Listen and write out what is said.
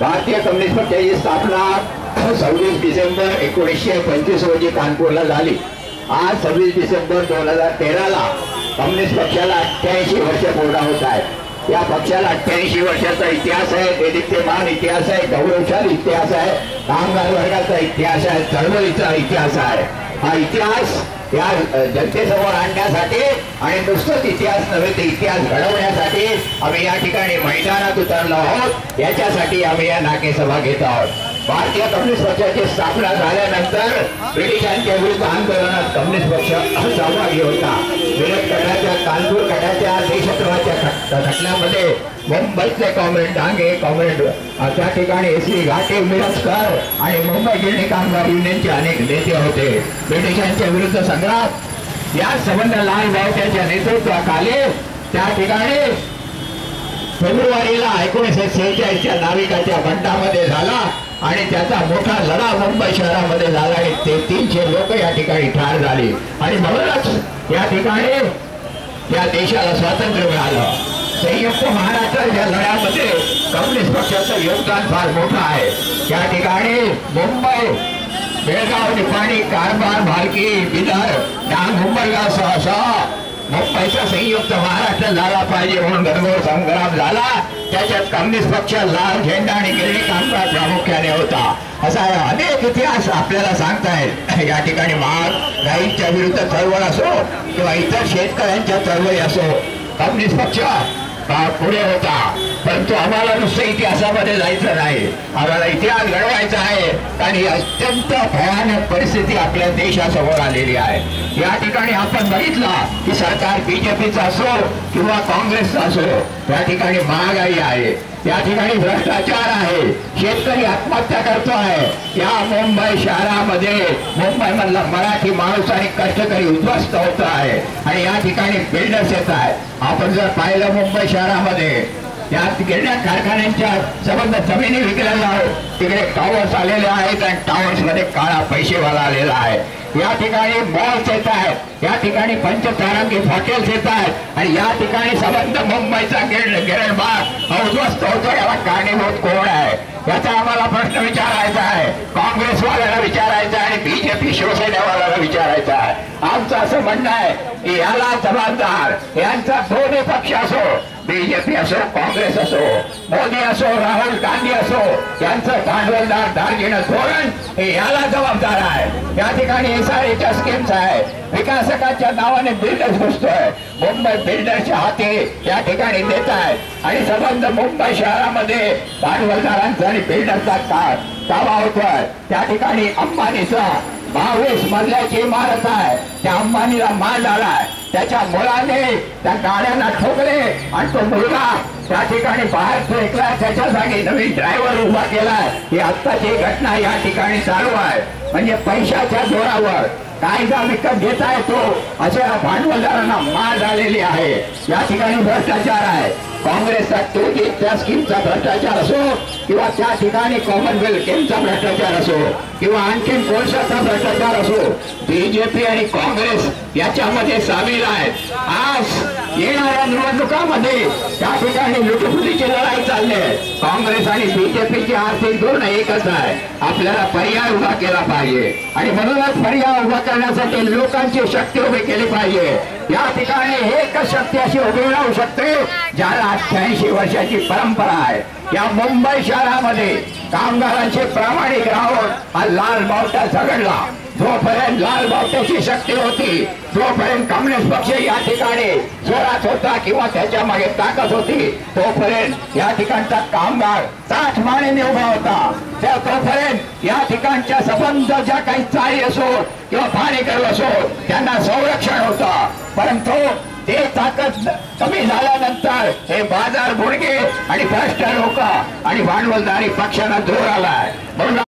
भारतीय कम्युनिस्ट पक्षाची स्थापना 26 डिसेंबर 1925 रोजी कानपूरला झाली। आज 26 डिसेंबर 2013ला कम्युनिस्ट पक्षाला 88 वर्ष पूर्ण होत आहेत। या पक्षाला 88 वर्षाचा इतिहास आहे, देदीप्यमान इतिहास आहे, गौरवशाली इतिहास आहे, कामगार वर्गाचा इतिहास आहे, चळवळीचा इतिहास आहे। हा इतिहास या जनतेसमोर आणण्यासाठी आणि नुसतंच इतिहास नव्हे तर इतिहास घडवण्यासाठी आम्ही या ठिकाणी मैदानात उतरलो आहोत। याच्यासाठी आम्ही या नाकेसभा घेत आहोत। भारतीय कम्युनिस्ट पक्षाची स्थापना झाल्यानंतर ब्रिटिशांच्या विरुद्ध आंदोलनात कम्युनिस्ट पक्ष सहभागी होता। विरोध गटाच्या, कानपूर गटाच्या, देशद्रोहाच्या खटल्यामध्ये मुंबईतले कॉम्रेड डांगे, कॉम्रेड त्या ठिकाणी एसवी घाटे, मिरजकर आणि मुंबई गिरणी कामगार युनियनचे अनेक नेते होते। ब्रिटिशांच्या विरुद्ध संग्राम या संबंध लाल बावट्याच्या नेतृत्वाखाली त्या ठिकाणी फेब्रुवारीला 1946च्या नाविकाच्या बंडामध्ये झाला आणि त्याचा मोठा लढा मुंबई शहरामध्ये झाला आणि 300 लोक या ठिकाणी ठार झाली आणि म्हणूनच या ठिकाणी या देशाला स्वातंत्र्य मिळालं। संयुक्त महाराष्ट्राच्या लढ्यामध्ये कम्युनिस्ट पक्षाचं योगदान फार मोठं आहे। या ठिकाणी मुंबई, बेळगाव, निपाणी, कारवार, भालकी, बिदर, डांग, उंबरगाव सह मुंबईचा संयुक्त महाराष्ट्र झाला पाहिजे म्हणून घनघोर संग्राम झाला। त्याच्यात कम्युनिस्ट पक्ष लाल झेंडा आणि गिरणी कामगार प्रामुख्याने होता। असा अनेक इतिहास आपल्याला सांगतायत। या ठिकाणी महागाईच्या विरुद्ध चळवळ असो किंवा इतर शेतकऱ्यांच्या चळवळी असो, कम्युनिस्ट पक्ष पुढे होता। परंतु आम्हाला नुसतं इतिहासामध्ये जायचं नाही, आम्हाला इतिहास घडवायचा आहे आणि अत्यंत भयानक परिस्थिती आपल्या देशासमोर आलेली आहे। या ठिकाणी आपण बघितलं की सरकार बीजेपीचं असो किंवा काँग्रेसचं असो, या ठिकाणी महागाई आहे, या ठिकाणी भ्रष्टाचार आहे, शेतकरी आत्महत्या करतो आहे। या मुंबई शहरामध्ये मुंबईमधला मराठी माणूस आणि कष्टकरी उद्ध्वस्त होत आहे आणि या ठिकाणी बिल्डर्स येत आहेत। आपण जर पाहिलं मुंबई शहरामध्ये या गिरण्या कारखान्यांच्या संबंध जमिनी विकलेल्या आहेत, तिकडे टॉवर्स आलेले आहेत आणि टॉवर्स मध्ये काळा पैसेवाला आलेला आहे। या ठिकाणी मॉल्स येत आहेत, या ठिकाणी पंचतारांकी हॉटेल्स येत आहेत आणि या ठिकाणी संबंध मुंबईचा गिरणबाग उद्ध्वस्त होतो। याला कारणीभूत कोण आहे याचा आम्हाला प्रश्न विचारायचा आहे, काँग्रेसवाल्याला विचारायचा आहे आणि बीजेपी शिवसेनेवाल्याला विचारायचा आहे। आमचं असं म्हणणं आहे की याला जबाबदार यांचा दोन्ही पक्ष असो, बीजेपी असो, काँग्रेस असो, मोदी असो, राहुल गांधी असो, यांचं भांडवलदार दागिनं धोरण हे याला जबाबदार आहे। या ठिकाणी एसआरएच्या स्कीम्स आहे, विकासकाच्या नावाने बिल्डर्स घुसतोय, मुंबई बिल्डरच्या हाती या ठिकाणी देत आहेत आणि संबंध मुंबई शहरामध्ये भांडवलदारांचा आणि बिल्डरचा ताबा होतोय। त्या ठिकाणी अंबानीचा 22 मजल्याची इमारत आहे, त्या अंबानीला माल आलाय, त्याच्या मुलाने त्या गाड्यांना ठोकले आणि तो मुलगा त्या ठिकाणी बाहेर फेकला, त्याच्या जागी नवीन ड्रायव्हर उभा केलाय। ही आत्ताची घटना या ठिकाणी चालू आहे। म्हणजे पैशाच्या जोरावर कायदा विकत घेता येतो अशा भांडवलदारांना मार झालेली आहे। या ठिकाणी भ्रष्टाचार आहे, काँग्रेसचा त्या स्कीमचा भ्रष्टाचार असो किंवा त्या ठिकाणी कॉमनवेल्थ गेमचा भ्रष्टाचार असो किंवा आणखीन कोळशाचा भ्रष्टाचार असो, बीजेपी आणि काँग्रेस याच्यामध्ये सामील आहेत। आज येणाऱ्या निवडणुकामध्ये त्या ठिकाणी लुटफुटीची लढाई चालली आहे। काँग्रेस आणि बीजेपीची आर्थिक धोरण एकच आहे, आपल्याला पर्याय उभा केला पाहिजे आणि म्हणूनच पर्याय उभा करण्यासाठी लोकांची शक्ती उभी केली पाहिजे। या ठिकाणी एकच शक्ती अशी उभी राहू शकते ज्याला 88 वर्षाची परंपरा आहे। या मुंबई शहरामध्ये कामगारांचे प्रामाणिक राहून हा लाल बावटा झगडला। जोपर्यंत लाल बावट्याची शक्ती होती, जोपर्यंत कम्युनिस्ट पक्ष या ठिकाणी जोरात होता किंवा त्याच्या मागे ताकद होती, तोपर्यंत या ठिकाणचा कामगार ताठ मानेने उभा होता। तोपर्यंत या ठिकाणच्या संबंध ज्या काही चाळी असो किंवा भाडेकरू असो त्यांना संरक्षण होतं। परंतु ते ताकद कमी झाल्यानंतर हे बाजार बुडगे आणि भ्रष्ट लोक आणि भांडवलदारी पक्षांना दूर आलाय।